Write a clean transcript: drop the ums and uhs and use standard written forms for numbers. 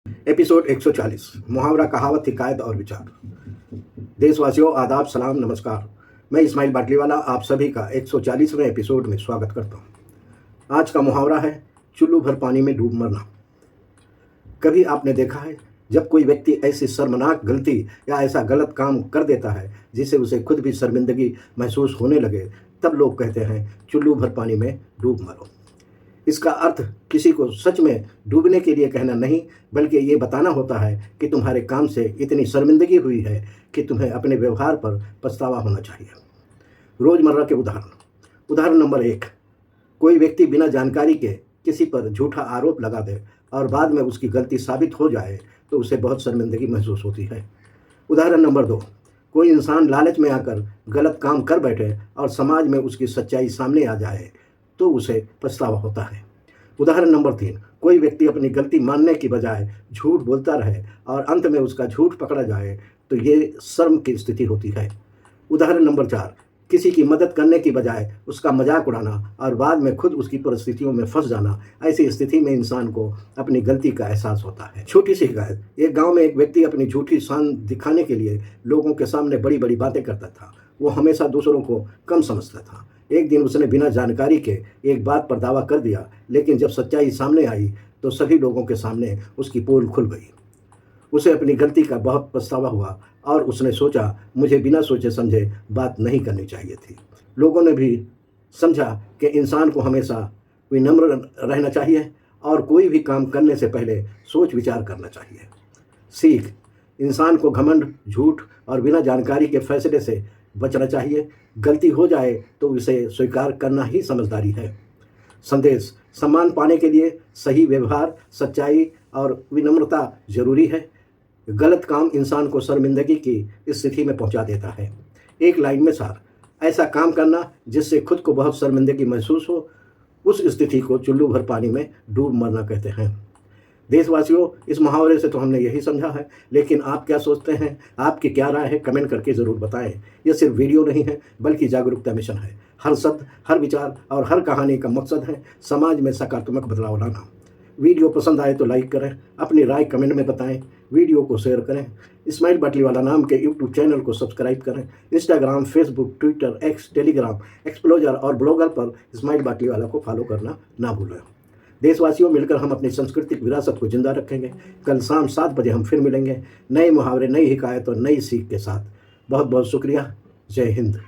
Episode 140 मुहावरा, कहावत, हिकायत और विचार। देशवासियों, आदाब, सलाम, नमस्कार। मैं इस्माइल बाटलीवाला आप सभी का 140वें एपिसोड में स्वागत करता हूं। आज का मुहावरा है चुल्लू भर पानी में डूब मरना। कभी आपने देखा है जब कोई व्यक्ति ऐसी शर्मनाक गलती या ऐसा गलत काम कर देता है जिससे उसे खुद भी शर्मिंदगी महसूस होने लगे, तब लोग कहते हैं चुल्लू भर पानी में डूब मरो। इसका अर्थ किसी को सच में डूबने के लिए कहना नहीं, बल्कि ये बताना होता है कि तुम्हारे काम से इतनी शर्मिंदगी हुई है कि तुम्हें अपने व्यवहार पर पछतावा होना चाहिए। रोज़मर्रा के उदाहरण नंबर 1। कोई व्यक्ति बिना जानकारी के किसी पर झूठा आरोप लगा दे और बाद में उसकी गलती साबित हो जाए तो उसे बहुत शर्मिंदगी महसूस होती है। उदाहरण नंबर 2। कोई इंसान लालच में आकर गलत काम कर बैठे और समाज में उसकी सच्चाई सामने आ जाए तो उसे पछतावा होता है। उदाहरण नंबर 3। कोई व्यक्ति अपनी गलती मानने की बजाय झूठ बोलता रहे और अंत में उसका झूठ पकड़ा जाए तो ये शर्म की स्थिति होती है। उदाहरण नंबर 4। किसी की मदद करने की बजाय उसका मजाक उड़ाना और बाद में खुद उसकी परिस्थितियों में फंस जाना, ऐसी स्थिति में इंसान को अपनी गलती का एहसास होता है। छोटी सी हिकायत। एक गांव में एक व्यक्ति अपनी झूठी शान दिखाने के लिए लोगों के सामने बड़ी बड़ी बातें करता था। वो हमेशा दूसरों को कम समझता था। एक दिन उसने बिना जानकारी के एक बात पर दावा कर दिया, लेकिन जब सच्चाई सामने आई तो सभी लोगों के सामने उसकी पोल खुल गई। उसे अपनी गलती का बहुत पछतावा हुआ और उसने सोचा, मुझे बिना सोचे समझे बात नहीं करनी चाहिए थी। लोगों ने भी समझा कि इंसान को हमेशा विनम्र रहना चाहिए और कोई भी काम करने से पहले सोच विचार करना चाहिए। सीख। इंसान को घमंड, झूठ और बिना जानकारी के फैसले से बचना चाहिए। गलती हो जाए तो उसे स्वीकार करना ही समझदारी है। संदेश। सम्मान पाने के लिए सही व्यवहार, सच्चाई और विनम्रता जरूरी है। गलत काम इंसान को शर्मिंदगी की स्थिति में पहुंचा देता है। एक लाइन में सार। ऐसा काम करना जिससे खुद को बहुत शर्मिंदगी महसूस हो, उस स्थिति को चुल्लू भर पानी में डूब मरना कहते हैं। देशवासियों, इस मुहावरे से तो हमने यही समझा है, लेकिन आप क्या सोचते हैं? आपकी क्या राय है? कमेंट करके ज़रूर बताएं। यह सिर्फ वीडियो नहीं है, बल्कि जागरूकता मिशन है। हर शब्द, हर विचार और हर कहानी का मकसद है समाज में सकारात्मक बदलाव लाना। वीडियो पसंद आए तो लाइक करें, अपनी राय कमेंट में बताएं, वीडियो को शेयर करें। इस्माइल बाटलीवाला नाम के यूट्यूब चैनल को सब्सक्राइब करें। Instagram, Facebook, Twitter, x, Telegram, एक्सप्लोजर और ब्लॉगर पर इस्माइल बाटलीवाला को फॉलो करना ना भूलें। देशवासियों, मिलकर हम अपनी सांस्कृतिक विरासत को जिंदा रखेंगे। कल शाम 7 बजे हम फिर मिलेंगे नए मुहावरे, नई हिकायत और नई सीख के साथ। बहुत बहुत शुक्रिया। जय हिंद।